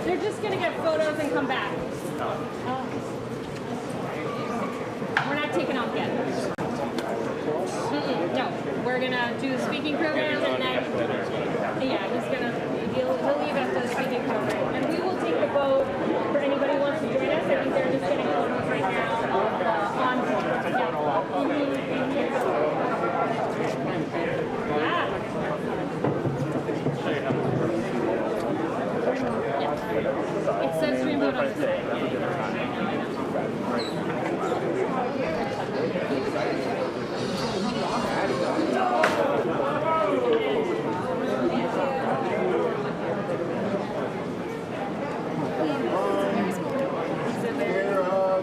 They're just going to get photos and come back. We're not taking off yet. No, we're going to do the speaking program and then, yeah, he'll leave after the speaking program. And we will take the vote for anybody who wants to join us. I think they're just getting photos right now of the encore. It says stream vote on the side.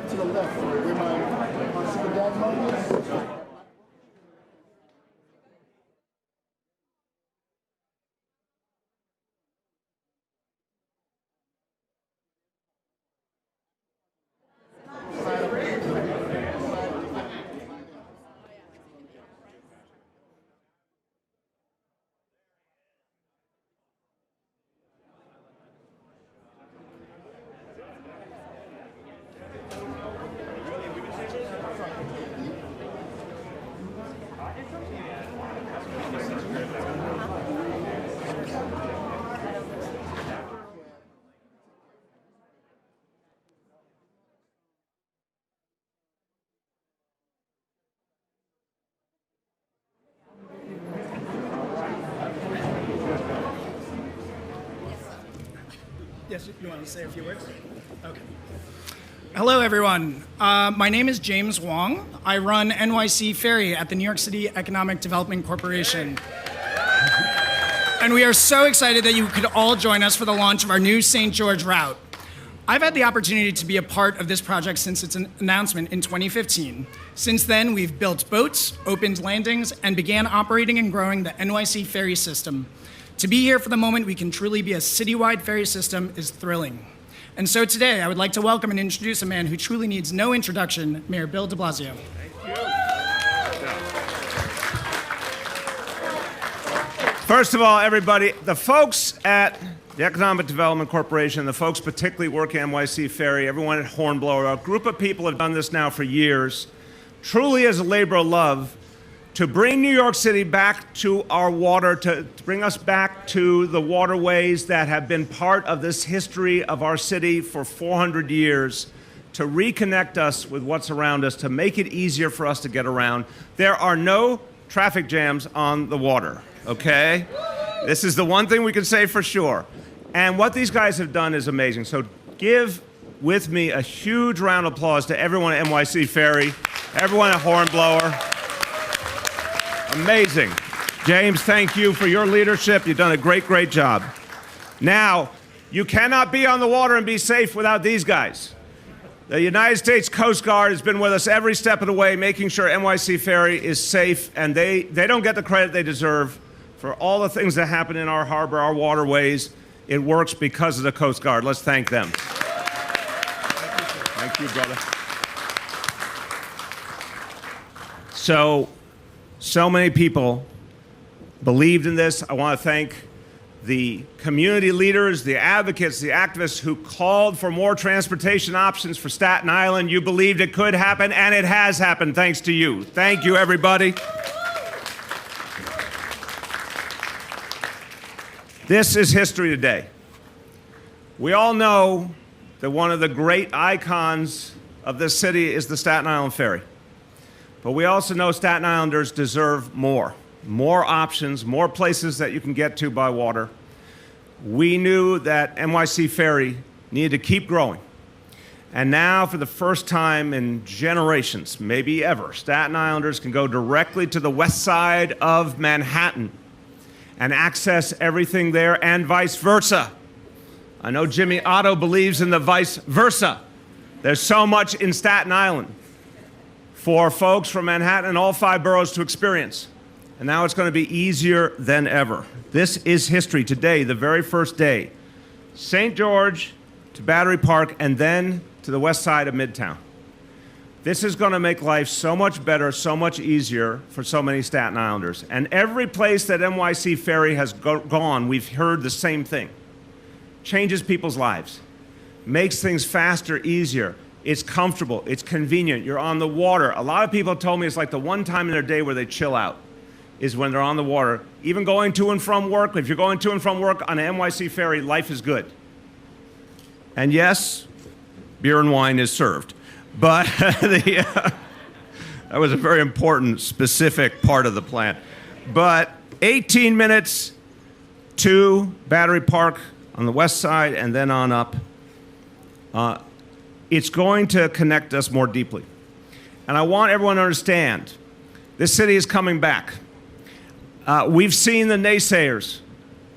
To the left, where my super dad mom is. Yes, you want to say a few words? Okay. Hello, everyone. My name is James Wong. I run NYC Ferry at the New York City Economic Development Corporation. And we are so excited that you could all join us for the launch of our new St. George route. I've had the opportunity to be a part of this project since its announcement in 2015. Since then, we've built boats, opened landings, and began operating and growing the NYC ferry system. To be here for the moment we can truly be a citywide ferry system is thrilling. And so today, I would like to welcome and introduce a man who truly needs no introduction, Mayor Bill de Blasio. First of all, everybody, the folks at the Economic Development Corporation, the folks particularly working at NYC Ferry, everyone at Hornblower, a group of people have done this now for years, truly as a labor of love, to bring New York City back to our water, to bring us back to the waterways that have been part of this history of our city for 400 years, to reconnect us with what's around us, to make it easier for us to get around. There are no traffic jams on the water, okay? This is the one thing we can say for sure. And what these guys have done is amazing. So give with me a huge round of applause to everyone at NYC Ferry, everyone at Hornblower. Amazing. James, thank you for your leadership. You've done a great, great job. Now, you cannot be on the water and be safe without these guys. The United States Coast Guard has been with us every step of the way, making sure NYC Ferry is safe, and they don't get the credit they deserve for all the things that happen in our harbor, our waterways. It works because of the Coast Guard. Let's thank them. Thank you, brother. So many people believed in this. I want to thank the community leaders, the advocates, the activists who called for more transportation options for Staten Island. You believed it could happen, and it has happened thanks to you. Thank you, everybody. This is history today. We all know that one of the great icons of this city is the Staten Island Ferry. But we also know Staten Islanders deserve more options, more places that you can get to by water. We knew that NYC Ferry needed to keep growing. And now, for the first time in generations, maybe ever, Staten Islanders can go directly to the west side of Manhattan and access everything there, and vice versa. I know Jimmy Otto believes in the vice versa. There's so much in Staten Island for folks from Manhattan and all 5 boroughs to experience. And now it's going to be easier than ever. This is history today, the very first day. St. George to Battery Park, and then to the west side of Midtown. This is going to make life so much better, so much easier for so many Staten Islanders. And every place that NYC Ferry has gone, we've heard the same thing. Changes people's lives, makes things faster, easier. It's comfortable, it's convenient, you're on the water. A lot of people told me it's like the one time in their day where they chill out is when they're on the water. Even going to and from work, if you're going to and from work on an NYC Ferry, life is good. And yes, beer and wine is served. But that was a very important, specific part of the plan. But 18 minutes to Battery Park on the west side and then on up. It's going to connect us more deeply. And I want everyone to understand, this city is coming back. We've seen the naysayers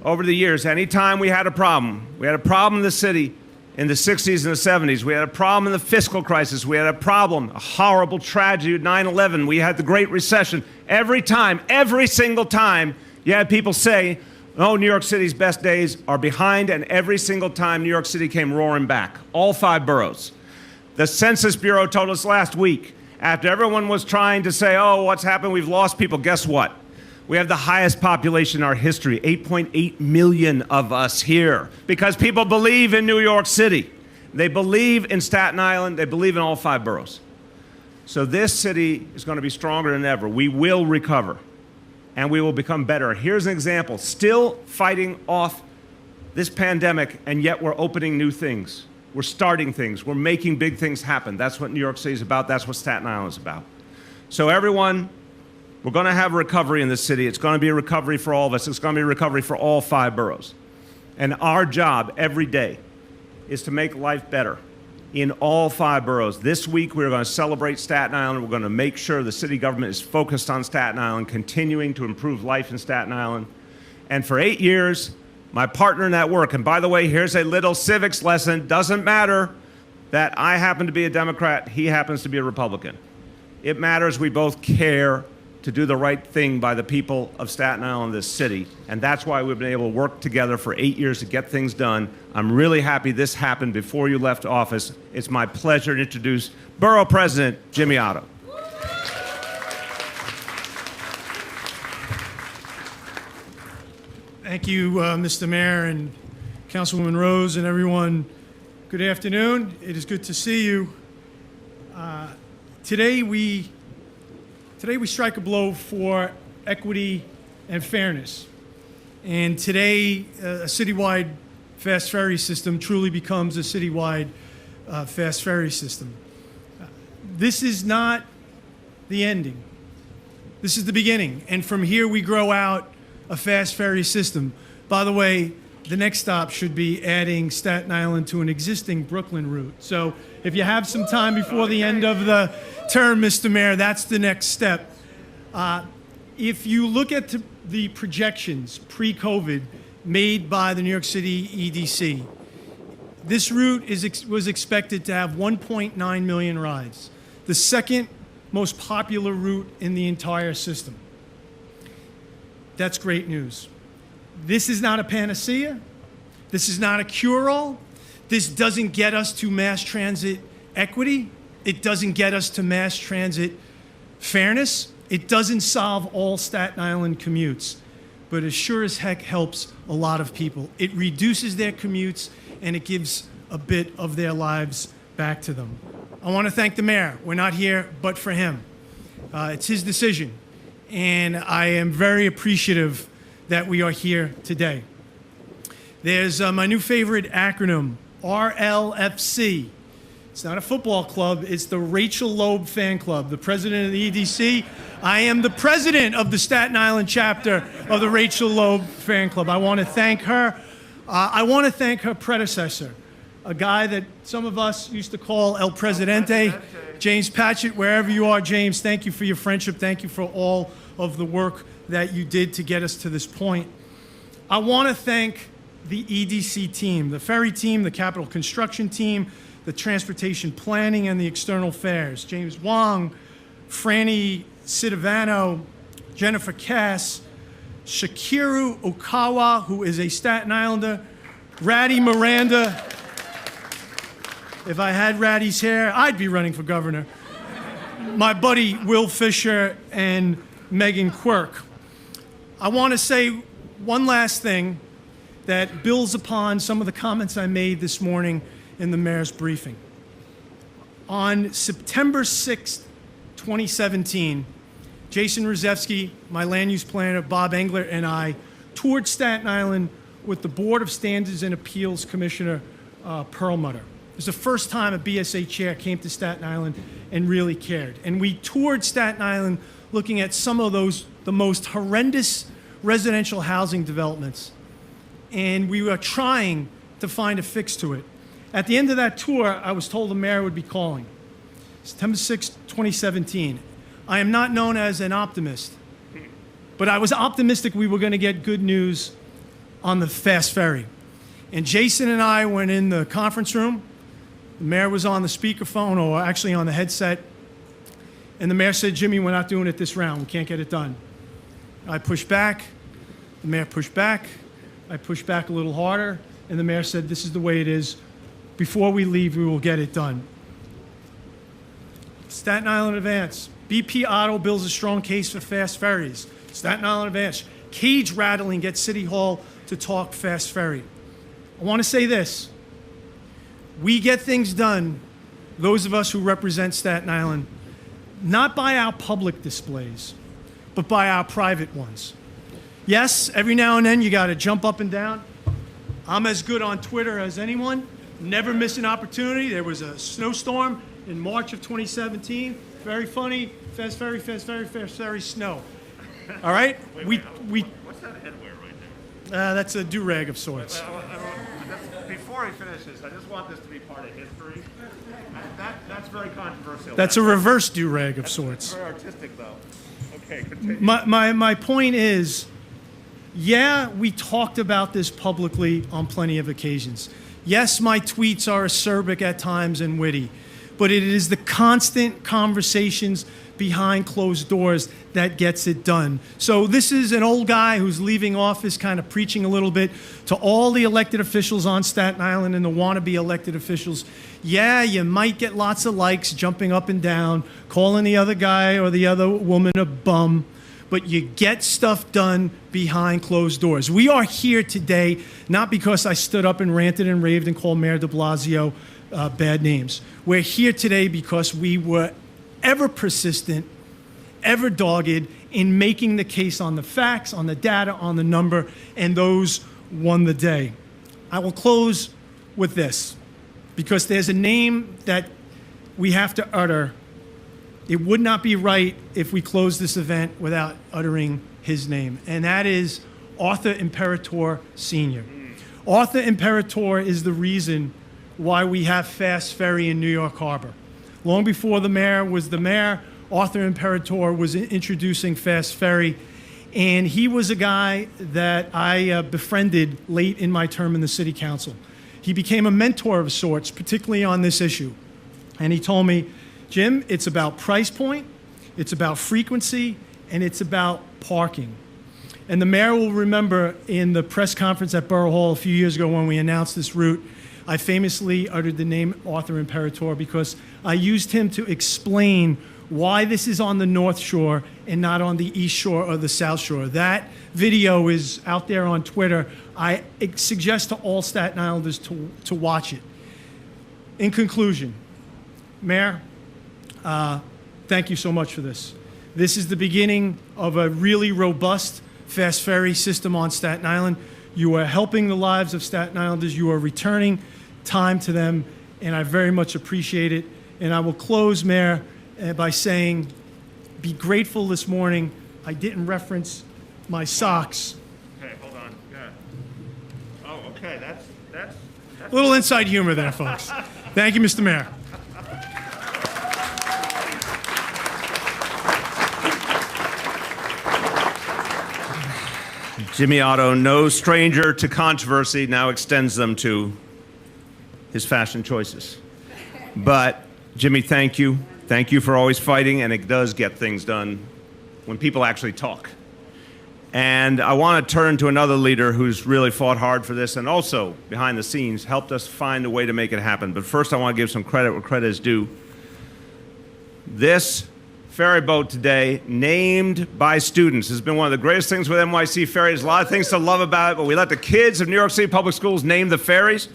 over the years. Anytime we had a problem in the city in the 60s and the 70s. We had a problem in the fiscal crisis. We had a problem, a horrible tragedy at 9/11. We had the Great Recession. Every time, every single time, you had people say, oh, New York City's best days are behind, and every single time New York City came roaring back, all 5 boroughs. The Census Bureau told us last week, after everyone was trying to say, oh, what's happened, we've lost people, guess what? We have the highest population in our history, 8.8 million of us here, because people believe in New York City. They believe in Staten Island. They believe in all 5 boroughs. So this city is going to be stronger than ever. We will recover, and we will become better. Here's an example. Still fighting off this pandemic, and yet we're opening new things. We're starting things. We're making big things happen. That's what New York City is about. That's what Staten Island is about. So everyone, we're going to have a recovery in this city. It's going to be a recovery for all of us. It's going to be a recovery for all 5 boroughs. And our job every day is to make life better in all 5 boroughs. This week, we're going to celebrate Staten Island. We're going to make sure the city government is focused on Staten Island, continuing to improve life in Staten Island. And for 8 years, my partner in that work, and by the way, here's a little civics lesson. Doesn't matter that I happen to be a Democrat, he happens to be a Republican. It matters we both care to do the right thing by the people of Staten Island, this city. And that's why we've been able to work together for 8 years to get things done. I'm really happy this happened before you left office. It's my pleasure to introduce Borough President Jimmy Otto. Thank you, Mr. Mayor and Councilwoman Rose and everyone. Good afternoon. It is good to see you. Today we strike a blow for equity and fairness. And today, a citywide fast ferry system truly becomes a citywide fast ferry system. This is not the ending. This is the beginning. And from here, we grow out a fast ferry system. By the way, the next stop should be adding Staten Island to an existing Brooklyn route. So if you have some time before the end of the term, Mr. Mayor, that's the next step. If you look at the projections pre-COVID made by the New York City EDC, this route was expected to have 1.9 million rides, the second most popular route in the entire system. That's great news. This is not a panacea. This is not a cure-all. This doesn't get us to mass transit equity. It doesn't get us to mass transit fairness. It doesn't solve all Staten Island commutes, but it sure as heck helps a lot of people. It reduces their commutes, and it gives a bit of their lives back to them. I want to thank the mayor. We're not here but for him. It's his decision, and I am very appreciative that we are here today. There's my new favorite acronym, RLFC. It's not a football club, it's the Rachel Loeb Fan Club, the president of the EDC. I am the president of the Staten Island chapter of the Rachel Loeb Fan Club. I want to thank her. I want to thank her predecessor, a guy that some of us used to call El Presidente, James Patchett. Wherever you are, James, thank you for your friendship. Thank you for all of the work that you did to get us to this point. I want to thank the EDC team, the Ferry team, the capital construction team, the transportation planning, and the external affairs. James Wong, Franny Citivano, Jennifer Cass, Shakiru Okawa, who is a Staten Islander, Ratty Miranda. If I had Ratty's hair, I'd be running for governor. My buddy Will Fisher and Megan Quirk. I want to say one last thing that builds upon some of the comments I made this morning in the mayor's briefing. On September 6th, 2017, Jason Rozewski, my land use planner, Bob Engler, and I toured Staten Island with the Board of Standards and Appeals Commissioner Perlmutter. It was the first time a BSA chair came to Staten Island and really cared. And we toured Staten Island looking at some of the most horrendous residential housing developments. And we were trying to find a fix to it. At the end of that tour, I was told the mayor would be calling. September 6, 2017. I am not known as an optimist, but I was optimistic we were going to get good news on the fast ferry. And Jason and I went in the conference room. The mayor was on the speakerphone, or actually on the headset. And the mayor said, "Jimmy, we're not doing it this round. We can't get it done." I pushed back. The mayor pushed back. I pushed back a little harder. And the mayor said, "This is the way it is. Before we leave, we will get it done." Staten Island Advance. BP Auto builds a strong case for fast ferries. Staten Island Advance. Cage rattling gets City Hall to talk fast ferry. I want to say this. We get things done, those of us who represent Staten Island, not by our public displays, but by our private ones. Yes, every now and then you got to jump up and down. I'm as good on Twitter as anyone. Never miss an opportunity. There was a snowstorm in March of 2017. Very funny. Fast ferry, fast ferry, fast ferry, snow. All right? What's that headwear right there? That's a do-rag of sorts. Before he finishes, I just want this to be part of history. That's very controversial. That's a reverse do-rag of sorts. Very artistic, though. Okay, continue. My point is, yeah, we talked about this publicly on plenty of occasions. Yes, my tweets are acerbic at times and witty, but it is the constant conversations behind closed doors that gets it done. So this is an old guy who's leaving office kind of preaching a little bit to all the elected officials on Staten Island and the wannabe elected officials. Yeah, you might get lots of likes jumping up and down, calling the other guy or the other woman a bum, but you get stuff done behind closed doors. We are here today not because I stood up and ranted and raved and called Mayor de Blasio bad names. We're here today because we were ever persistent, ever dogged in making the case on the facts, on the data, on the number, and those won the day. I will close with this, because there's a name that we have to utter. It would not be right if we close this event without uttering his name, and that is Arthur Imperator Sr. Arthur Imperator is the reason why we have Fast Ferry in New York Harbor. Long before the mayor was the mayor, Arthur Imperator was introducing Fast Ferry, and he was a guy that I befriended late in my term in the city council. He became a mentor of sorts, particularly on this issue. And he told me, Jim, it's about price point, it's about frequency, and it's about parking. And the mayor will remember in the press conference at Borough Hall a few years ago when we announced this route, I famously uttered the name Arthur Imperator because I used him to explain why this is on the North Shore and not on the East Shore or the South Shore. That video is out there on Twitter. I suggest to all Staten Islanders to watch it. In conclusion, Mayor, thank you so much for this. This is the beginning of a really robust fast ferry system on Staten Island. You are helping the lives of Staten Islanders. You are returning time to them, and I very much appreciate it. And I will close, Mayor, by saying, be grateful this morning. I didn't reference my socks. Okay, hold on. Yeah. Oh, okay. That's A little inside humor there, folks. Thank you, Mr. Mayor. Jimmy Otto, no stranger to controversy, now extends them to his fashion choices. But, Jimmy, thank you. Thank you for always fighting, and it does get things done when people actually talk. And I want to turn to another leader who's really fought hard for this and also, behind the scenes, helped us find a way to make it happen. But first, I want to give some credit where credit is due. This ferry boat today, named by students, has been one of the greatest things with NYC Ferry. There's a lot of things to love about it, but we let the kids of New York City Public Schools name the ferries.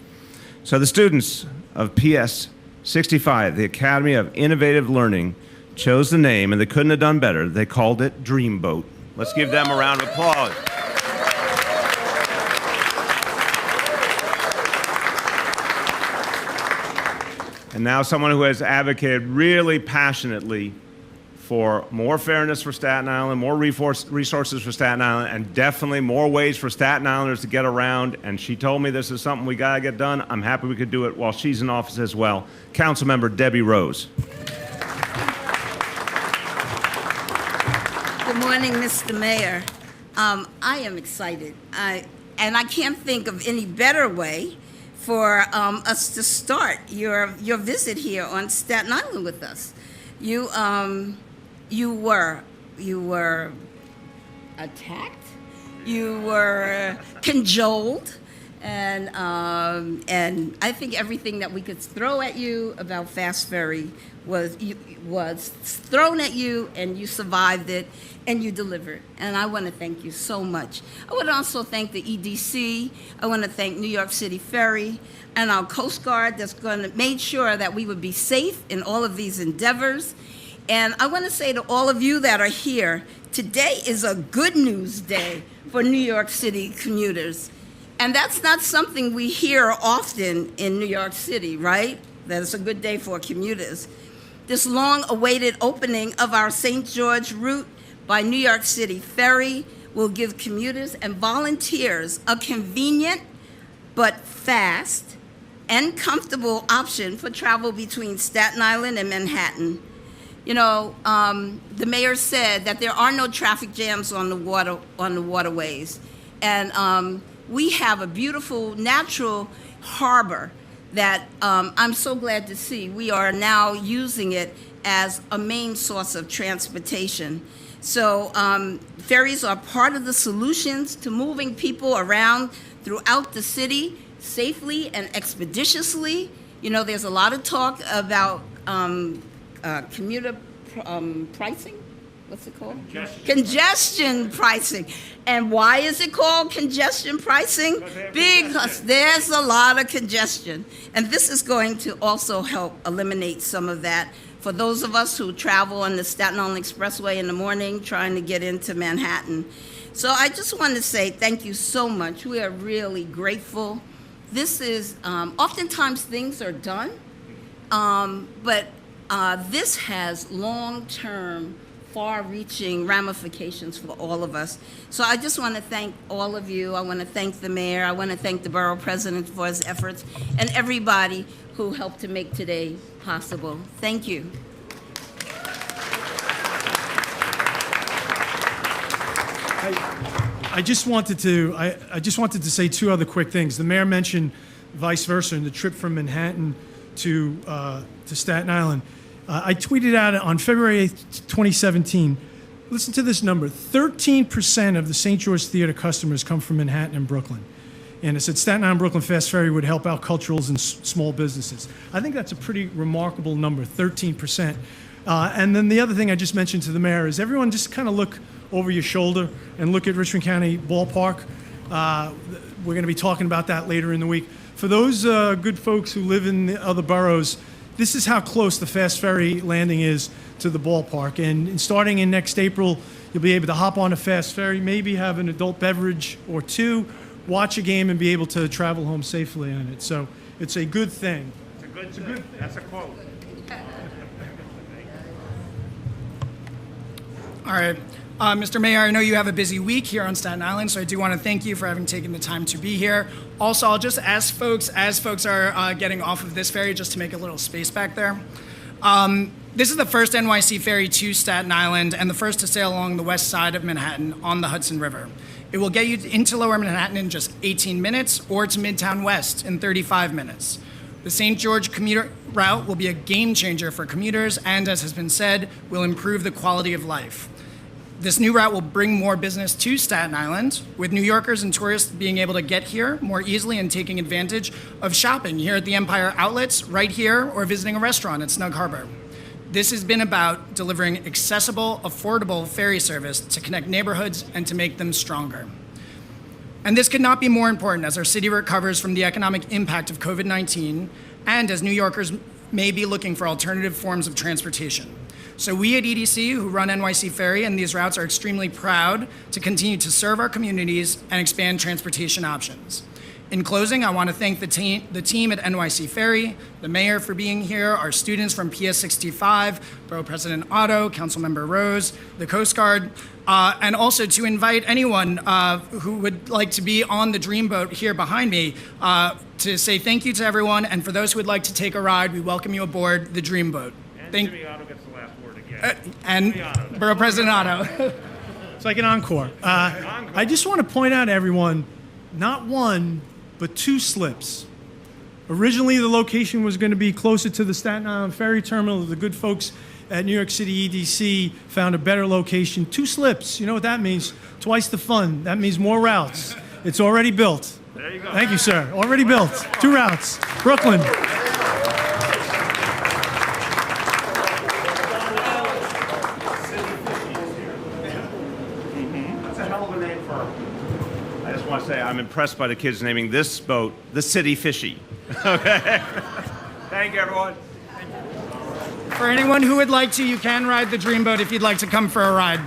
So the students of PS 65, the Academy of Innovative Learning, chose the name, and they couldn't have done better. They called it Dreamboat. Let's give them a round of applause. And now someone who has advocated really passionately for more fairness for Staten Island, more resources for Staten Island, and definitely more ways for Staten Islanders to get around. And she told me this is something we got to get done. I'm happy we could do it while she's in office as well. Councilmember Debbie Rose. Good morning, Mr. Mayor. I am excited. And I can't think of any better way for us to start your visit here on Staten Island with us. You were attacked, you were cajoled, and I think everything that we could throw at you about Fast Ferry was thrown at you, and you survived it, and you delivered. And I want to thank you so much. I would also thank the EDC. I want to thank New York City Ferry and our Coast Guard that's going to make sure that we would be safe in all of these endeavors. And I want to say to all of you that are here, today is a good news day for New York City commuters. And that's not something we hear often in New York City, right? That it's a good day for commuters. This long-awaited opening of our St. George route by New York City Ferry will give commuters and volunteers a convenient but fast and comfortable option for travel between Staten Island and Manhattan. You know, the mayor said that there are no traffic jams on the waterways, and we have a beautiful natural harbor that I'm so glad to see. We are now using it as a main source of transportation. So ferries are part of the solutions to moving people around throughout the city safely and expeditiously. You know, there's a lot of talk about commuter pricing, what's it called? Congestion pricing. And why is it called congestion pricing? Because there's a lot of congestion. And this is going to also help eliminate some of that for those of us who travel on the Staten Island Expressway in the morning trying to get into Manhattan. So I just want to say thank you so much. We are really grateful. This is, oftentimes things are done, but this has long-term, far-reaching ramifications for all of us. So I just want to thank all of you. I want to thank the mayor. I want to thank the borough president for his efforts and everybody who helped to make today possible. Thank you. I just wanted to say two other quick things. The mayor mentioned vice versa in the trip from Manhattan to Staten Island. I tweeted out on February 8th, 2017. Listen to this number: 13% of the St. George Theater customers come from Manhattan and Brooklyn. And it said Staten Island Brooklyn Fast Ferry would help out culturals and small businesses. I think that's a pretty remarkable number, 13%. And then the other thing I just mentioned to the mayor is everyone just kind of look over your shoulder and look at Richmond County Ballpark. We're going to be talking about that later in the week. For those good folks who live in the other boroughs, this is how close the Fast Ferry landing is to the ballpark. And starting in next April, you'll be able to hop on a Fast Ferry, maybe have an adult beverage or two, watch a game, and be able to travel home safely on it. So it's a good thing. It's a good thing. That's a quote. All right. Mr. Mayor, I know you have a busy week here on Staten Island, so I do want to thank you for having taken the time to be here. Also, I'll just ask folks, as folks are getting off of this ferry, just to make a little space back there. This is the first NYC ferry to Staten Island and the first to sail along the west side of Manhattan on the Hudson River. It will get you into Lower Manhattan in just 18 minutes or to Midtown West in 35 minutes. The St. George commuter route will be a game changer for commuters and, as has been said, will improve the quality of life. This new route will bring more business to Staten Island, with New Yorkers and tourists being able to get here more easily and taking advantage of shopping here at the Empire Outlets right here or visiting a restaurant at Snug Harbor. This has been about delivering accessible, affordable ferry service to connect neighborhoods and to make them stronger. And this could not be more important as our city recovers from the economic impact of COVID-19 and as New Yorkers may be looking for alternative forms of transportation. So we at EDC, who run NYC Ferry and these routes, are extremely proud to continue to serve our communities and expand transportation options. In closing, I want to thank the team at NYC Ferry, the mayor for being here, our students from PS 65, Borough President Otto, Councilmember Rose, the Coast Guard, and also to invite anyone who would like to be on the Dreamboat here behind me to say thank you to everyone, and for those who would like to take a ride, we welcome you aboard the Dreamboat. And Jimmy Otto gets the last word again. And Borough President Otto. It's like an encore. I just want to point out to everyone, not one, but two slips. Originally, the location was going to be closer to the Staten Island Ferry Terminal. The good folks at New York City EDC found a better location. Two slips. You know what that means? Twice the fun. That means more routes. It's already built. There you go. Thank you, sir. Already built. Two routes. Brooklyn. That's a hell of a name for. I just want to say I'm impressed by the kids naming this boat the City Fishy. Okay. Thank you, everyone. For anyone who would like to, you can ride the Dreamboat if you'd like to come for a ride.